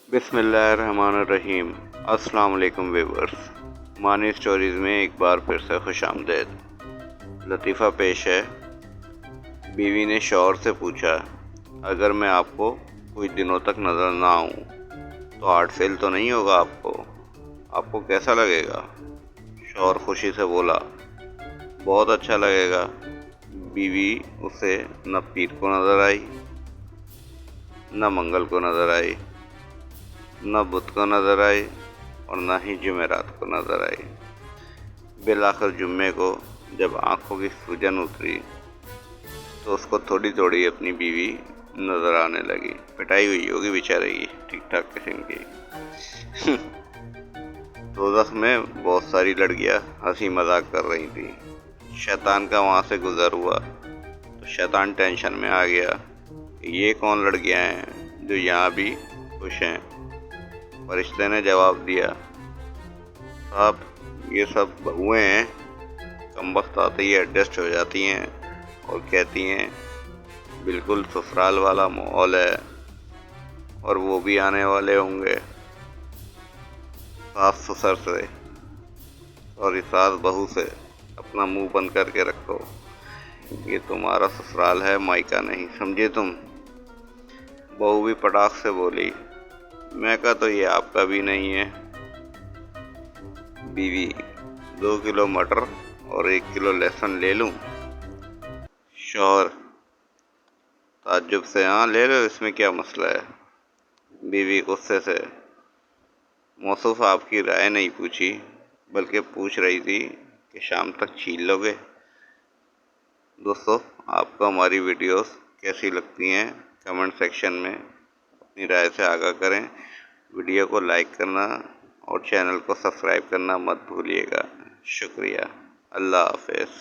بسم اللہ الرحمن الرحیم۔ السلام علیکم ویورز، مانی سٹوریز میں ایک بار پھر سے خوش آمدید۔ لطیفہ پیش ہے۔ بیوی نے شوہر سے پوچھا، اگر میں آپ کو کچھ دنوں تک نظر نہ آؤں تو ہارٹ فیل تو نہیں ہوگا آپ کو کیسا لگے گا؟ شوہر خوشی سے بولا، بہت اچھا لگے گا۔ بیوی اسے نہ پیر کو نظر آئی، نہ منگل کو نظر آئی، نہ بدھ کو نظر آئی اور نہ ہی جمعرات کو نظر آئی۔ بالآخر جمعے کو جب آنکھوں کی سوجن اتری تو اس کو تھوڑی تھوڑی اپنی بیوی نظر آنے لگی۔ پٹائی ہوئی ہوگی بیچارے کی، ٹھیک ٹھاک قسم کی۔ دوزخ میں بہت ساری لڑکیاں ہنسی مذاق کر رہی تھیں۔ شیطان کا وہاں سے گزر ہوا تو شیطان ٹینشن میں آ گیا کہ یہ کون لڑکیاں ہیں جو یہاں بھی خوش ہیں؟ فرشتے نے جواب دیا، صاحب یہ سب بہویں ہیں، کم وقت آتے ہی ایڈجسٹ ہو جاتی ہیں اور کہتی ہیں بالکل سسرال والا ماحول ہے اور وہ بھی آنے والے ہوں گے، ساس سسر سے اور ساس بہو سے اپنا منہ بند کر کے رکھو، یہ تمہارا سسرال ہے، مائکا نہیں، سمجھے تم؟ بہو بھی پٹاخ سے بولی، میں کہا تو یہ آپ کا بھی نہیں ہے۔ بیوی، 2 کلو مٹر اور 1 کلو لہسن لے لوں؟ شوہر تعجب سے، ہاں لے لو، اس میں کیا مسئلہ ہے؟ بیوی غصے سے، موصوف آپ کی رائے نہیں پوچھی بلکہ پوچھ رہی تھی کہ شام تک چھیل لو گے؟ دوستو، آپ کو ہماری ویڈیوز کیسی لگتی ہیں کمنٹ سیکشن میں اپنی رائے سے آگاہ کریں۔ ویڈیو کو لائک کرنا اور چینل کو سبسکرائب کرنا مت بھولیے گا۔ شکریہ۔ اللہ حافظ۔